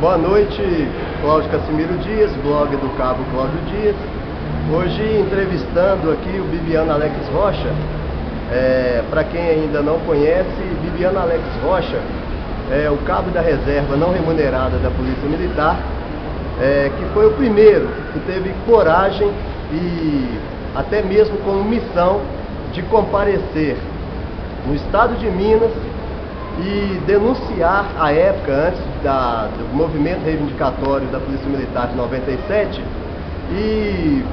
Boa noite, Cláudio Cassimiro Dias, blog do Cabo Cláudio Dias. Hoje entrevistando aqui o Bibiano Alex Rocha. Para quem ainda não conhece, Bibiano Alex Rocha é o cabo da reserva não remunerada da Polícia Militar, que foi o primeiro que teve coragem e até mesmo como missão de comparecer no estado de Minas e denunciar a época, antes do movimento reivindicatório da Polícia Militar de 97, e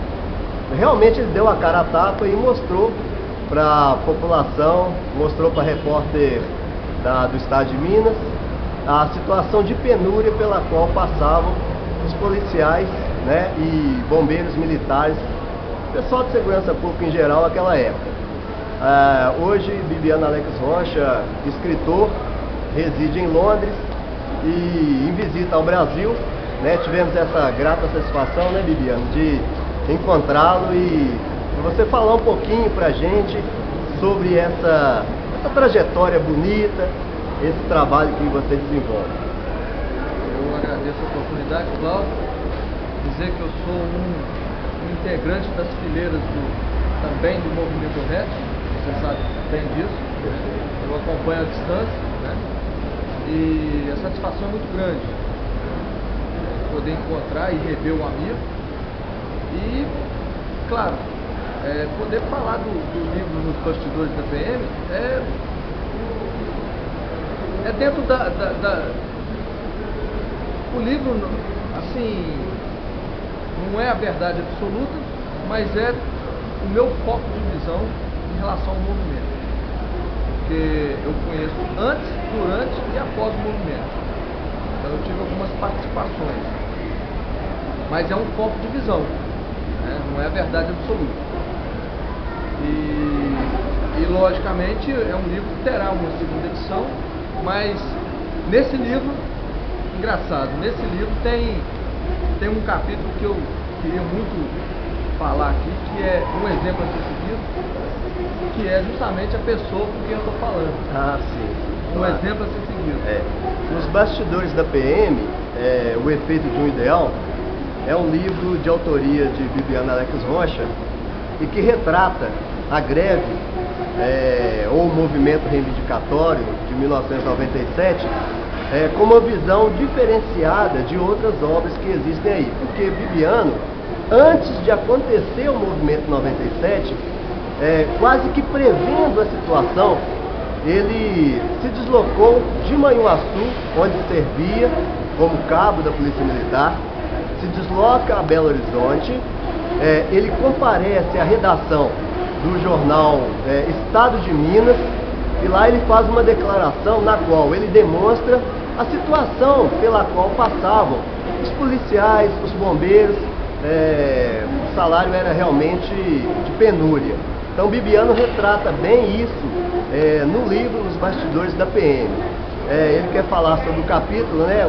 realmente ele deu a cara a tapa e mostrou para a população, mostrou para a repórter do estado de Minas a situação de penúria pela qual passavam os policiais, né, e bombeiros militares, pessoal de segurança pública em geral naquela época. Hoje, Bibiano Alex Rocha, escritor, reside em Londres e em visita ao Brasil, né? Tivemos essa grata satisfação, né, Bibiano, de encontrá-lo e você falar um pouquinho pra gente sobre essa trajetória bonita, esse trabalho que você desenvolve. Eu agradeço a oportunidade, Cláudio, dizer que eu sou um integrante das fileiras também do Movimento RET. Você sabe bem disso, eu acompanho à distância, né? E a satisfação é muito grande poder encontrar e rever o amigo e, claro, poder falar do livro Nos Bastidores da PM é dentro o livro, assim, não é a verdade absoluta, mas é o meu foco de visão em relação ao movimento, porque eu conheço antes, durante e após o movimento, então eu tive algumas participações, mas é um foco de visão, né? Não é a verdade absoluta, e logicamente é um livro que terá uma segunda edição, mas nesse livro, engraçado, nesse livro tem um capítulo que eu queria muito falar aqui, que é um exemplo a ser seguido, que é justamente a pessoa com quem eu estou falando. Ah, sim. Um exemplo a ser seguido. Nos Bastidores da PM, O Efeito de um Ideal, é um livro de autoria de Bibiano Alex Rocha e que retrata a greve ou o movimento reivindicatório de 1997 com uma visão diferenciada de outras obras que existem aí, porque Bibiano, antes de acontecer o movimento 97, quase que prevendo a situação, ele se deslocou de Manhuaçu, onde servia como cabo da Polícia Militar, se desloca a Belo Horizonte, ele comparece à redação do jornal Estado de Minas, e lá ele faz uma declaração na qual ele demonstra a situação pela qual passavam os policiais, os bombeiros. O salário era realmente de penúria. Então Bibiano retrata bem isso no livro Nos Bastidores da PM. Ele quer falar sobre o capítulo, né,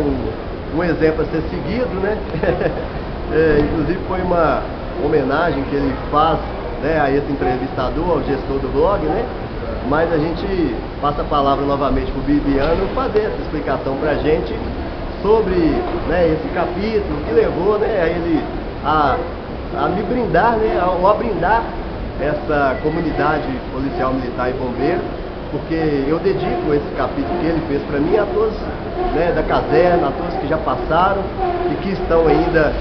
um exemplo a ser seguido, né? Inclusive foi uma homenagem que ele faz, né, a esse entrevistador, ao gestor do blog, né? Mas a gente passa a palavra novamente para o Bibiano fazer essa explicação para a gente sobre, né, esse capítulo que levou, né, a ele a me brindar, né, a brindar essa comunidade policial, militar e bombeiro, porque eu dedico esse capítulo que ele fez para mim a todos, né, da caserna, a todos que já passaram e que estão ainda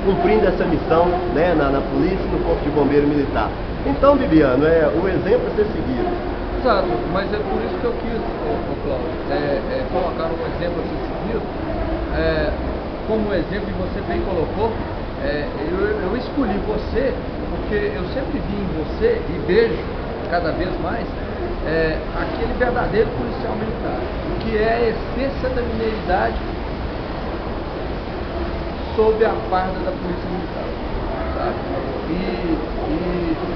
cumprindo essa missão, né, na polícia e no Corpo de Bombeiro Militar. Então, Bibiano, o exemplo a ser seguido. Exato, mas é por isso que eu quis, Cláudio, colocar um exemplo a ser seguido, como exemplo, e você bem colocou, eu escolhi você porque eu sempre vi em você e vejo cada vez mais aquele verdadeiro policial militar, que é a essência da mineiridade sob a farda da Polícia Militar, sabe? E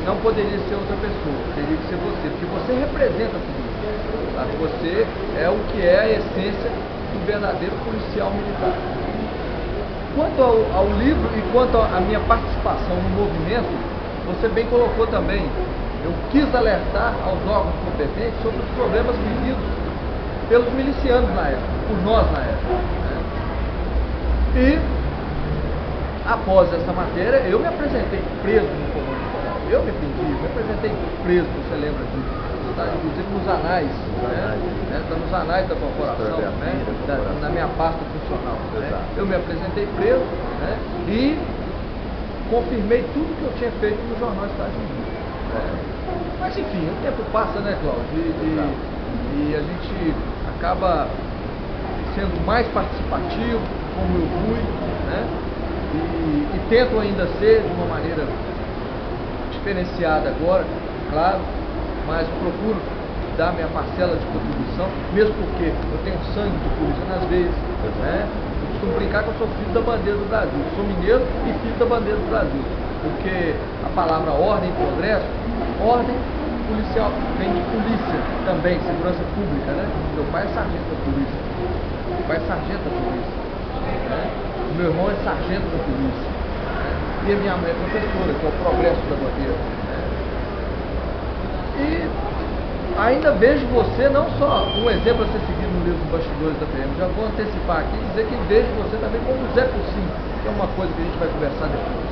não poderia ser outra pessoa, teria que ser você, porque você representa tudo isso, sabe? Você é o que é a essência do verdadeiro policial militar. Quanto ao livro e quanto à minha participação no movimento, você bem colocou também, eu quis alertar aos órgãos competentes sobre os problemas vividos pelos milicianos na época, por nós na época, né? E após essa matéria, eu me apresentei preso no comando geral. Eu me apresentei preso, você lembra disso? Está inclusive nos anais, está nos anais da corporação, na minha pasta funcional. Eu me apresentei preso, e confirmei tudo que eu tinha feito no jornal Estado de Minas. Mas enfim, o tempo passa, né, Cláudio? E a gente acaba sendo mais participativo, como eu fui, e tento ainda ser de uma maneira diferenciada agora, claro, mas procuro dar minha parcela de contribuição, mesmo porque eu tenho sangue de polícia nas veias, Eu costumo brincar que eu sou filho da bandeira do Brasil, sou mineiro e filho da bandeira do Brasil, porque a palavra ordem e progresso, ordem policial, vem de polícia também, segurança pública, Meu pai é sargento da polícia, Meu irmão é sargento da polícia, E a minha mãe é professora, que é o progresso da bandeira, E ainda vejo você não só um exemplo a ser seguido no livro dos bastidores da PM, já vou antecipar aqui e dizer que vejo você também como Zé Pocinho, que é uma coisa que a gente vai conversar depois.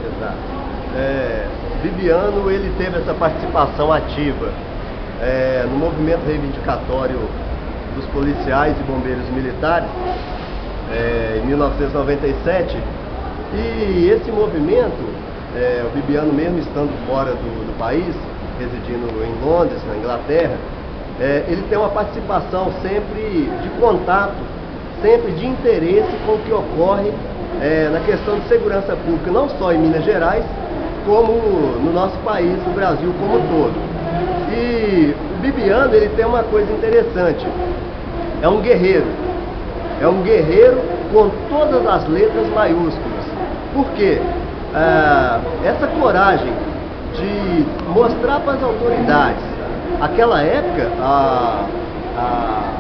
Exato. Viviano, ele teve essa participação ativa no movimento reivindicatório dos policiais e bombeiros militares em 1997, e esse movimento, o Viviano, mesmo estando fora do país, residindo em Londres, na Inglaterra, ele tem uma participação sempre de contato, sempre de interesse com o que ocorre na questão de segurança pública, não só em Minas Gerais, como no nosso país, no Brasil como um todo. E o Viviano, ele tem uma coisa interessante, é um guerreiro com todas as letras maiúsculas. Por quê? Essa coragem de mostrar para as autoridades, aquela época, a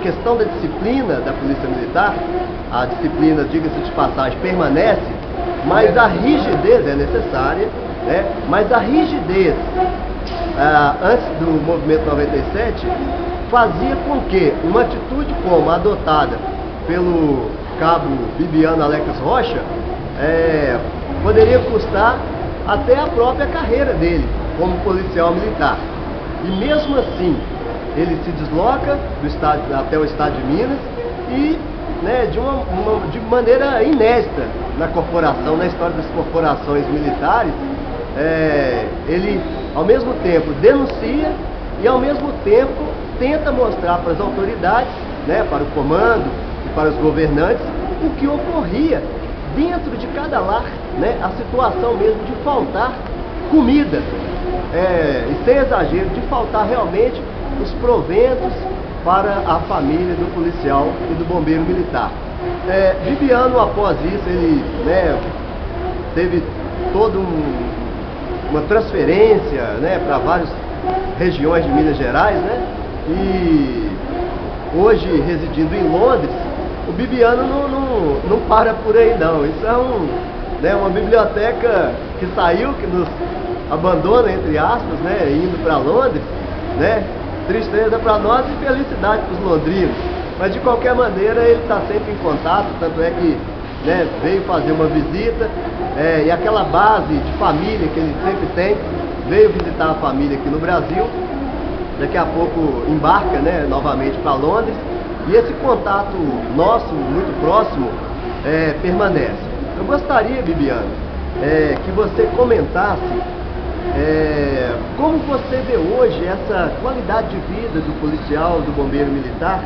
questão da disciplina da Polícia Militar, a disciplina, diga-se de passagem, permanece, mas a rigidez é necessária, mas a rigidez antes do movimento 97 fazia com que uma atitude como a adotada pelo cabo Viviano Alex Rocha poderia custar até a própria carreira dele como policial militar. E mesmo assim, ele se desloca até o estado de Minas e, de maneira inédita na corporação, na história das corporações militares, ele ao mesmo tempo denuncia e ao mesmo tempo tenta mostrar para as autoridades, para o comando e para os governantes, o que ocorria dentro de cada lar, a situação mesmo de faltar comida, e sem exagero, de faltar realmente os proventos para a família do policial e do bombeiro militar. Viviano, após isso, ele teve toda uma transferência para várias regiões de Minas Gerais, e hoje residindo em Londres, o Viviano não para por aí não. Isso é uma biblioteca que saiu, que nos abandona, entre aspas, indo para Londres, tristeza para nós e felicidade para os londrinos. Mas de qualquer maneira ele está sempre em contato, tanto é que veio fazer uma visita, e aquela base de família que ele sempre tem, veio visitar a família aqui no Brasil, daqui a pouco embarca novamente para Londres, e esse contato nosso, muito próximo, permanece. Eu gostaria, Viviano, que você comentasse como você vê hoje essa qualidade de vida do policial, do bombeiro militar,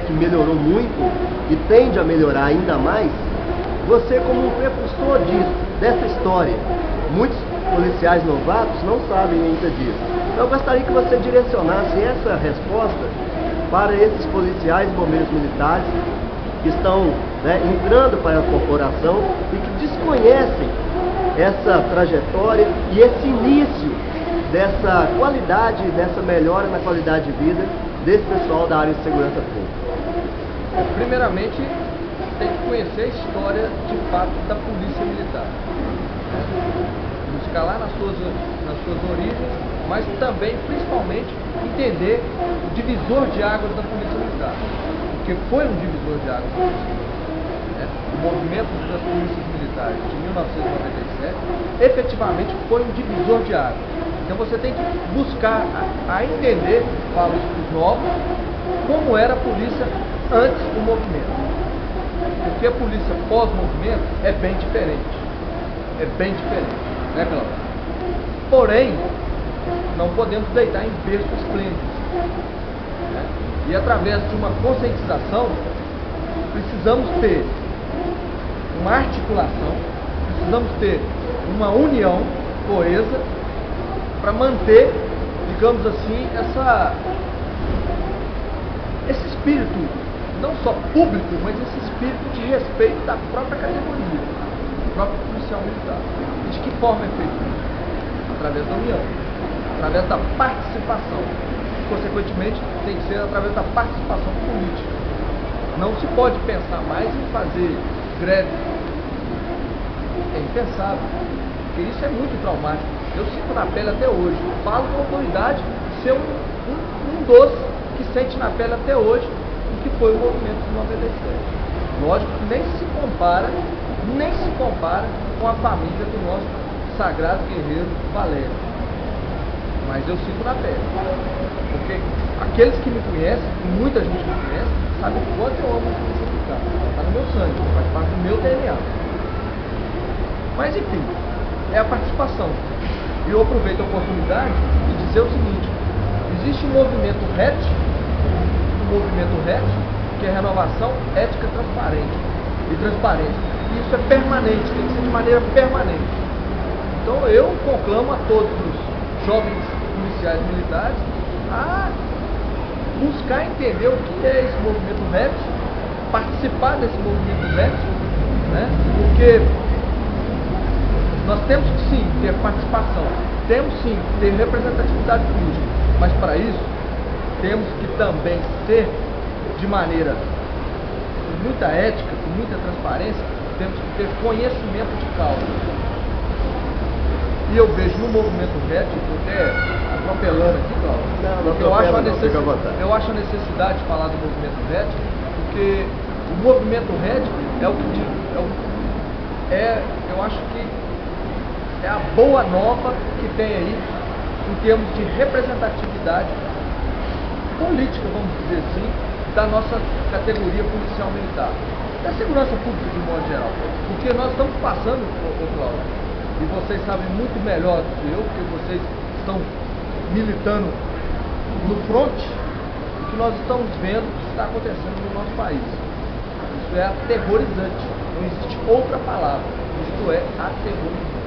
que melhorou muito e tende a melhorar ainda mais. Você, como um precursor dessa história, muitos policiais novatos não sabem ainda disso. Então eu gostaria que você direcionasse essa resposta para esses policiais e bombeiros militares que estão entrando para a corporação e que desconhecem essa trajetória e esse início dessa qualidade, dessa melhora na qualidade de vida desse pessoal da área de segurança pública. Primeiramente, tem que conhecer a história de fato da Polícia Militar. Buscar lá nas suas origens, mas também, principalmente, entender o divisor de águas da Polícia Militar. Porque foi um divisor de águas da Polícia Militar. O movimento das polícias militares de 1997 efetivamente foi um divisor de águas. Então você tem que buscar a entender, falo isso para os novos, como era a polícia antes do movimento. Porque a polícia pós-movimento é bem diferente. É bem diferente, né, Cláudio? Porém, não podemos deitar em berço esplêndido. Né? E através de uma conscientização, precisamos ter uma articulação, precisamos ter uma união coesa para manter, digamos assim, esse espírito, não só público, mas esse espírito de respeito da própria categoria, do próprio policial militar. E de que forma é feito isso? Através da união, através da participação. Consequentemente, tem que ser através da participação política. Não se pode pensar mais em fazer greve. É impensável, porque isso é muito traumático. Eu sinto na pele até hoje. Falo com autoridade de ser um dos que sente na pele até hoje o que foi o movimento de 97. Lógico que nem se compara com a família do nosso sagrado guerreiro Valério. Mas eu sinto na pele. Porque aqueles que me conhecem, e muita gente me conhece, sabe o quanto eu amo a polícia militar. Está no meu sangue, faz parte do meu DNA. Mas enfim, é a participação. E eu aproveito a oportunidade de dizer o seguinte: existe um movimento RET, que é renovação ética transparente e transparência. E isso é permanente, tem que ser de maneira permanente. Então eu conclamo a todos os jovens policiais militares a buscar entender o que é esse movimento RET, participar desse movimento RET, né? Porque nós temos que sim ter participação, temos sim que ter representatividade política, mas para isso temos que também ser de maneira com muita ética, com muita transparência, temos que ter conhecimento de causa. E eu vejo no movimento RET, até atropelando aqui, Cláudio, eu acho a necessidade de falar do movimento RET, porque o movimento RET eu acho que é a boa nova que tem aí em termos de representatividade política, vamos dizer assim, da nossa categoria policial militar, da segurança pública de modo geral. Porque nós estamos passando, Cláudio, e vocês sabem muito melhor do que eu, porque vocês estão militando no fronte, o que nós estamos vendo que está acontecendo no nosso país. Isso é aterrorizante, não existe outra palavra, isto é aterrorizante.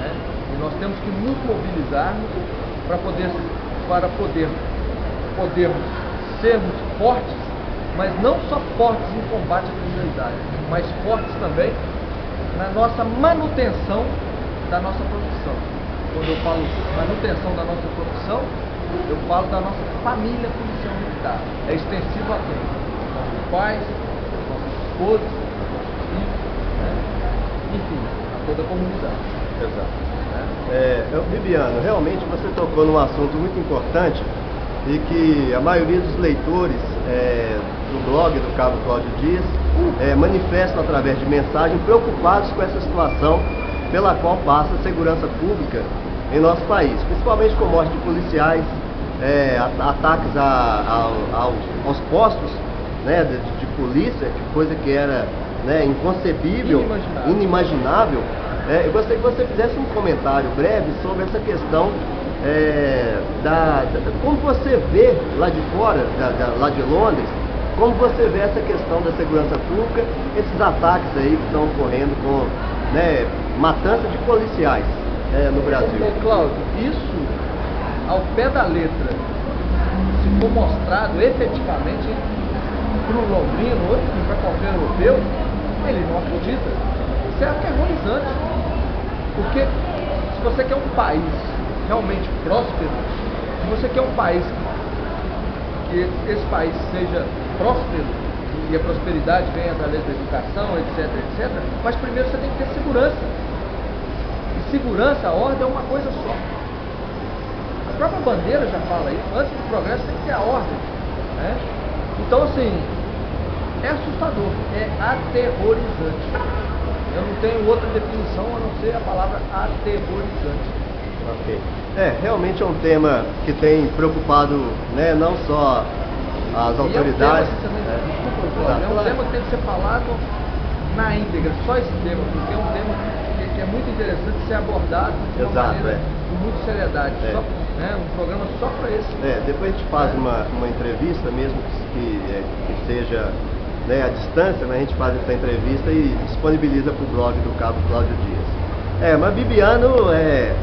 E nós temos que nos mobilizarmos para podermos sermos fortes, mas não só fortes em combate à criminalidade, mas fortes também na nossa manutenção da nossa profissão. Quando eu falo manutenção da nossa profissão, eu falo da nossa família policial militar. É extensivo a quem? Nossos pais, nossas esposas, nossos filhos, né? Enfim, a toda a comunidade. Exato. Bibiano, realmente você tocou num assunto muito importante e que a maioria dos leitores do blog do Cabo Cláudio Dias manifestam através de mensagem preocupados com essa situação pela qual passa a segurança pública em nosso país, principalmente com morte de policiais, ataques aos postos, né, de polícia, coisa que era, né, inconcebível, inimaginável. Eu gostaria que você fizesse um comentário breve sobre essa questão como você vê lá de fora, lá de Londres, como você vê essa questão da segurança pública, esses ataques aí que estão ocorrendo com, né, matança de policiais no Brasil. Cláudio, isso ao pé da letra, se for mostrado efetivamente para o londrino ou para qualquer europeu, ele não acredita. Isso é aterrorizante. Porque se você quer um país realmente próspero, se você quer um país que esse país seja próspero e a prosperidade venha através da educação, etc, etc, mas primeiro você tem que ter segurança. E segurança, a ordem é uma coisa só. A própria bandeira já fala isso, antes do progresso tem que ter a ordem, né? Então assim, é assustador, é aterrorizante. Eu não tenho outra definição a não ser a palavra aterrorizante. Ok. Realmente é um tema que tem preocupado, né, não só as autoridades. É um tema que tem que ser falado na íntegra, só esse tema, porque é um tema que é muito interessante ser abordado de uma maneira com muita seriedade. Só, né, um programa só para esse. Depois a gente faz uma entrevista, mesmo que seja, né, à distância, mas a gente faz essa entrevista e disponibiliza para o blog do Cabo Cláudio Dias. Mas Bibiano,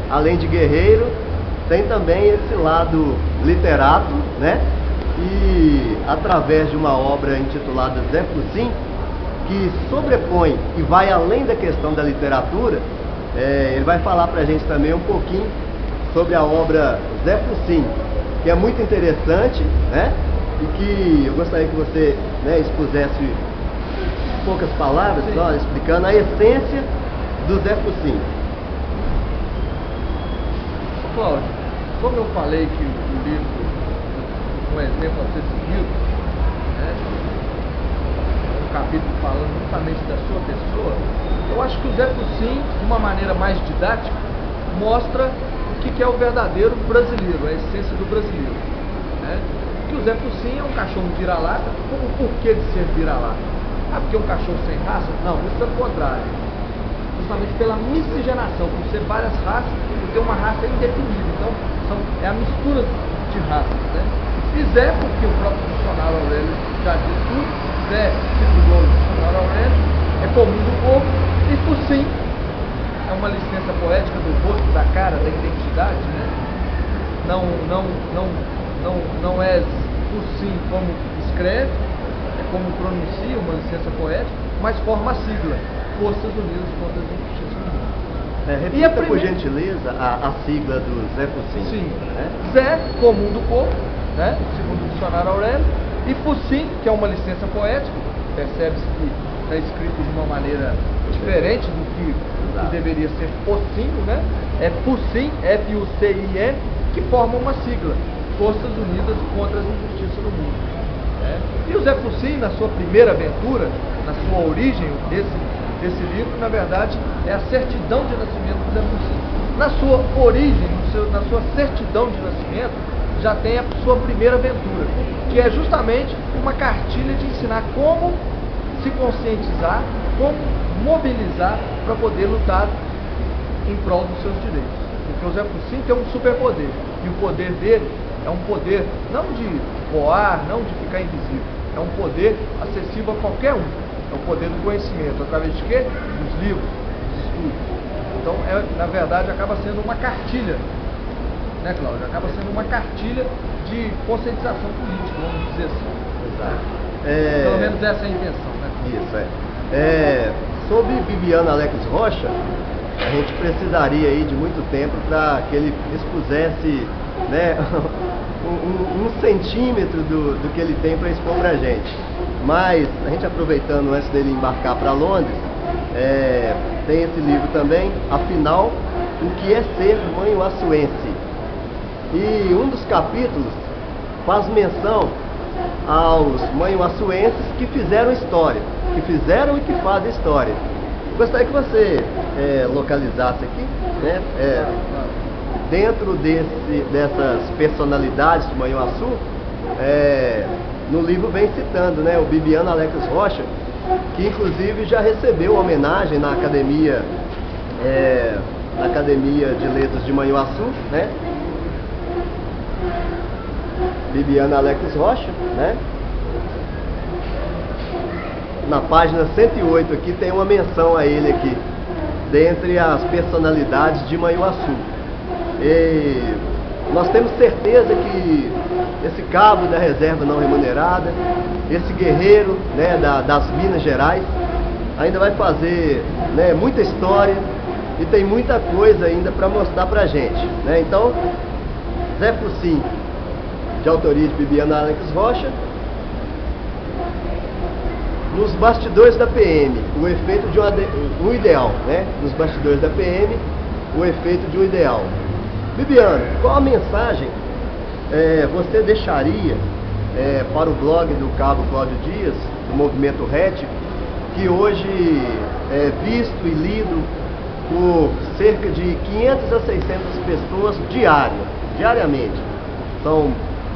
além de guerreiro, tem também esse lado literato, né? E através de uma obra intitulada Zé Focinho, que sobrepõe e vai além da questão da literatura, ele vai falar pra gente também um pouquinho sobre a obra Zé Focinho, que é muito interessante, né? E que eu gostaria que você, né, expusesse em poucas palavras, só explicando a essência do Zé Focinho. Cláudio, como eu falei que o livro, um exemplo a ser seguido, né, um capítulo falando justamente da sua pessoa, eu acho que o Zé Focinho, de uma maneira mais didática, mostra o que é o verdadeiro brasileiro, a essência do brasileiro, né? Que o Zé Focinho é um cachorro vira-lata. O porquê de ser vira-lata? Porque é um cachorro sem raça? Não, muito pelo contrário. Justamente pela miscigenação, por ser várias raças e ter uma raça indefinida. Então, é a mistura de raças, né? E Zé, porque o próprio dicionário Aurélio já diz tudo, Zé, segundo o dicionário Aurélio, é comum do povo, e Focinho é uma licença poética do rosto, da cara, da identidade, né? Não é Focinho como escreve, é como pronuncia, uma licença poética, mas forma a sigla, Forças Unidas contra as Injustiças do Mundo. Repita, por gentileza, a sigla do Zé Focinho. Sim, Zé, comum do povo, né, segundo o dicionário Aurélio, e Focinho, que é uma licença poética, percebe-se que está escrito de uma maneira diferente do que deveria ser Focinho, né? É Focinho, F-U-C-I-N, que forma uma sigla, Forças Unidas contra as Injustiças no Mundo. Né? E o Zé Focinho, na sua primeira aventura, na sua origem desse livro, na verdade, é a certidão de nascimento do Zé Focinho. Na sua origem, na sua certidão de nascimento, já tem a sua primeira aventura, que é justamente uma cartilha de ensinar como se conscientizar, como mobilizar para poder lutar em prol dos seus direitos. Porque o Zé Focinho tem um superpoder, e o poder dele é um poder não de voar, não de ficar invisível, é um poder acessível a qualquer um, é o poder do conhecimento, através de quê? Dos livros, dos estudos. Então, na verdade, acaba sendo uma cartilha, né, Cláudio? Acaba sendo uma cartilha de conscientização política, vamos dizer assim. Exato. Pelo menos essa é a intenção, né? Isso, sobre Bibiano Alex Rocha, a gente precisaria aí de muito tempo para que ele expusesse, né, um centímetro do que ele tem para expor para a gente. Mas, a gente aproveitando antes dele embarcar para Londres, tem esse livro também, Afinal, o que é ser manhuaçuense? E um dos capítulos faz menção aos manhuaçuenses que fizeram história, que fizeram e que fazem história. Gostaria que você localizasse aqui, né, dentro dessas personalidades de Manhuaçu, no livro vem citando, né, o Bibiano Alex Rocha, que inclusive já recebeu homenagem na Academia de Letras de Manhuaçu, né? Bibiano Alex Rocha, né? Na página 108 aqui tem uma menção a ele aqui, dentre as personalidades de Manhuaçu. E nós temos certeza que esse cabo da reserva não remunerada, esse guerreiro, né, das Minas Gerais, ainda vai fazer, né, muita história e tem muita coisa ainda para mostrar pra gente, né? Então, Zé Focinho, de autoria de Bibiano Alex Rocha, nos bastidores da PM, o efeito de um ideal, né? Nos bastidores da PM, o efeito de um ideal. Bibiano, qual a mensagem você deixaria para o blog do Cabo Cláudio Dias, do Movimento RET, que hoje é visto e lido por cerca de 500 a 600 pessoas diariamente. São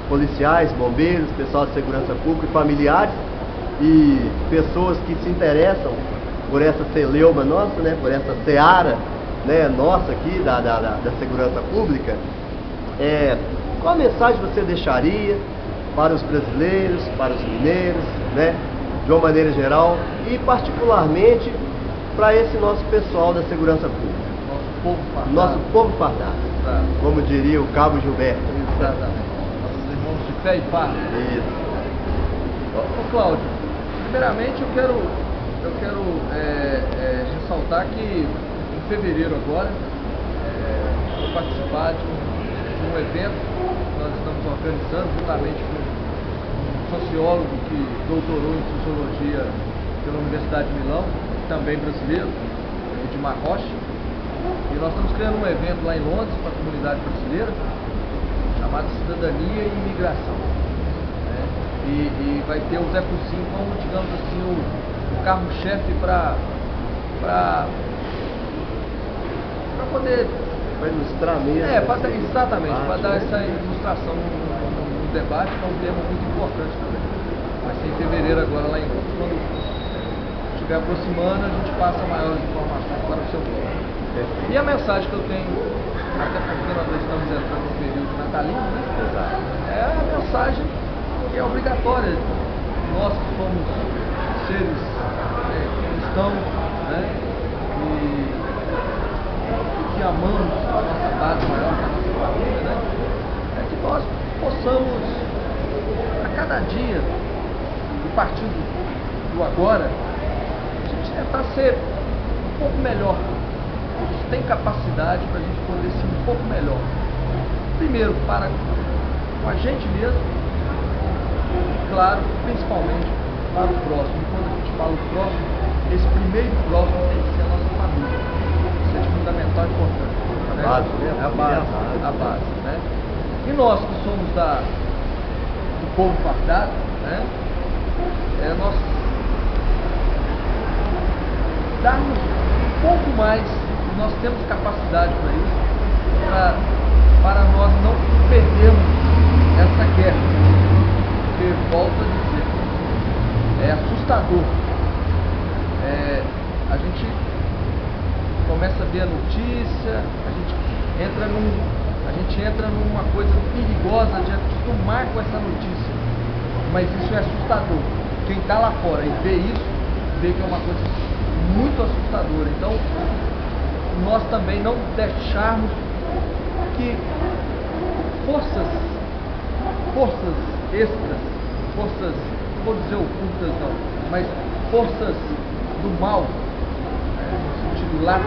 policiais, bombeiros, pessoal de segurança pública, familiares e pessoas que se interessam por essa celeuma nossa, né, por essa seara, né, nossa aqui da segurança pública. Qual a mensagem você deixaria para os brasileiros, para os mineiros, né, de uma maneira geral e particularmente para esse nosso pessoal da segurança pública? Nosso povo fardado, como diria o Cabo Gilberto. Exatamente. Nossos irmãos de fé e farda. Isso. Ô Cláudio, primeiramente eu quero ressaltar que em fevereiro agora vou participar de um evento que nós estamos organizando juntamente com um sociólogo que doutorou em sociologia pela Universidade de Milão, também brasileiro, Edmar Rocha, e nós estamos criando um evento lá em Londres para a comunidade brasileira chamado Cidadania e Imigração, né? E vai ter o Zé Focinho como, digamos assim, o carro-chefe para poder... Para ilustrar mesmo. Exatamente, para dar essa ilustração no debate, que é um tema muito importante também. Vai ser em fevereiro agora lá em Londres. Quando estiver aproximando, a gente passa maiores informações para o seu blog. E a mensagem que eu tenho, até porque nós estamos entrando no período natalino, né? Exato. É a mensagem que é obrigatória. Nós que somos seres cristãos, né? E que amamos a nossa base maior, a nossa família, né? É que nós possamos, a cada dia, a partir do agora, a gente tentar ser um pouco melhor. A gente tem capacidade para a gente poder ser um pouco melhor. Primeiro, para com a gente mesmo, e claro, principalmente para o próximo. E quando a gente fala o próximo, esse primeiro próximo tem que ser a nossa família. Isso é de fundamental importância. A base, né? A base, né? E nós que somos do povo fardado, né? Nós darmos um pouco mais, nós temos capacidade para isso, para nós não perdermos essa guerra, porque, volto a dizer, é assustador. A gente começa a ver a notícia, a gente entra numa coisa perigosa de acostumar com essa notícia, mas isso é assustador. Quem está lá fora e vê isso, vê que é uma coisa muito assustadora. Então, nós também não deixarmos que forças extras, forças, não vou dizer ocultas não, mas forças do mal, no sentido lato,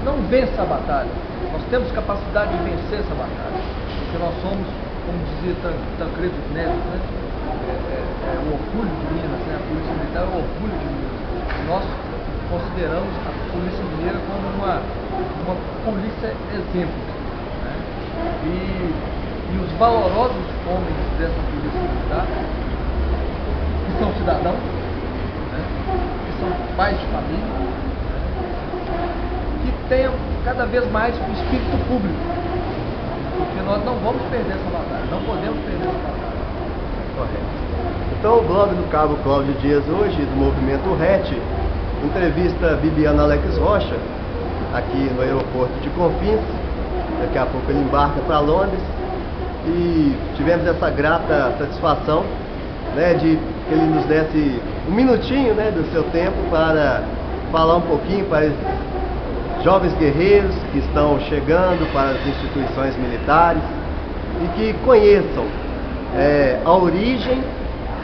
não vença a batalha. Nós temos capacidade de vencer essa batalha, porque nós somos, como dizia Tancredo Neves, né? O orgulho de Minas, né? A Polícia Militar é o orgulho de Minas. Nós consideramos a Polícia Mineira como uma polícia exemplo, né? E os valorosos homens dessa Polícia Militar, que são cidadãos, né? Que são pais de família, né? Que tenham cada vez mais o espírito público, porque nós não vamos perder essa batalha, não podemos perder essa batalha. Correto. Então, o blog do Cabo Cláudio Dias hoje, do Movimento RET, entrevista Bibiana Alex Rocha, aqui no aeroporto de Confins. Daqui a pouco ele embarca para Londres. E tivemos essa grata satisfação, né, de que ele nos desse um minutinho, né, do seu tempo para falar um pouquinho para os jovens guerreiros que estão chegando para as instituições militares e que conheçam a origem,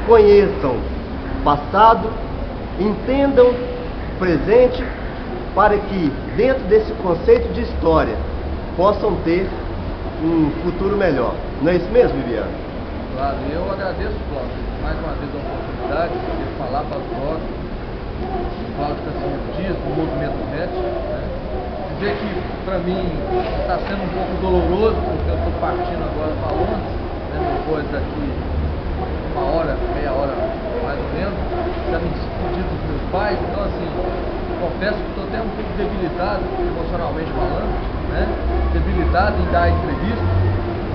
conheçam o passado, entendam o presente, para que dentro desse conceito de história possam ter um futuro melhor. Não é isso mesmo, Viviane? Claro, e eu agradeço, Cláudio, mais uma vez a oportunidade de poder falar para os jovens, Cláudio Casimiro Dias, do Movimento RET, né? dizer que para mim está sendo um pouco doloroso, porque eu estou partindo agora para Londres, né, depois daqui uma hora, meia hora mais ou menos, já me despedi dos meus pais, então assim, confesso que estou até um pouco debilitado, emocionalmente falando, né, debilitado em dar entrevista,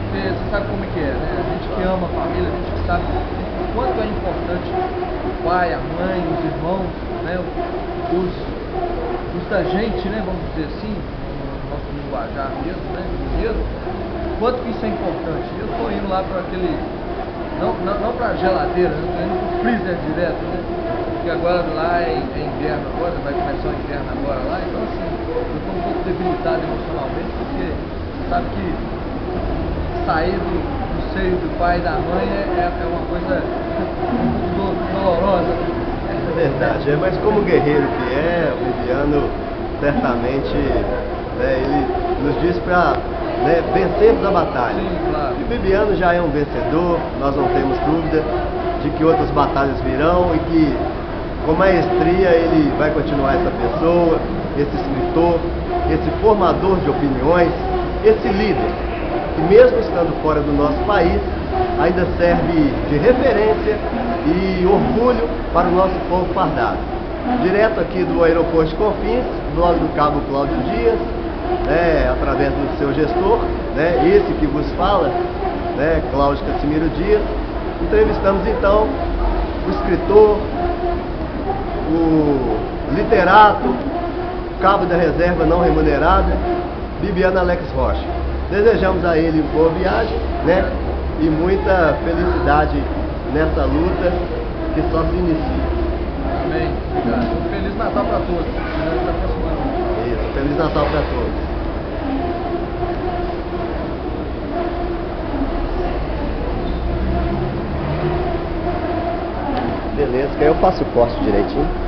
porque você sabe como é que é, né, a gente que ama a família, a gente que sabe o quanto é importante o pai, a mãe, os irmãos, né, os da gente, né, vamos dizer assim, no nosso linguajar mesmo, né, mineiro, quanto que isso é importante. Eu estou indo lá para aquele, não para a geladeira, eu estou indo para o freezer direto, né, porque agora lá é inverno agora, vai começar o inverno agora lá, então assim, eu estou um pouco debilitado emocionalmente, porque você sabe que sair do seio do pai e da mãe é uma coisa um pouco dolorosa. É verdade, mas como guerreiro que é, o Bibiano certamente, né, ele nos diz para, né, vencermos a batalha. Sim, claro. E o Bibiano já é um vencedor, nós não temos dúvida de que outras batalhas virão e que com maestria ele vai continuar essa pessoa, esse escritor, esse formador de opiniões, esse líder, que mesmo estando fora do nosso país, ainda serve de referência e orgulho para o nosso povo fardado. Direto aqui do aeroporto de Confins, blog do Cabo Cláudio Dias, né, através do seu gestor, né, esse que vos fala, né, Cláudio Cassimiro Dias, entrevistamos então o escritor, o literato, cabo da reserva não remunerado, Bibiano Alex Rocha. Desejamos a ele boa viagem, né? E muita felicidade nessa luta que só se inicia. Amém. Obrigado. Feliz Natal para todos. Está aproximando. Isso, Feliz Natal para todos. Beleza, que aí eu faço o corte direitinho.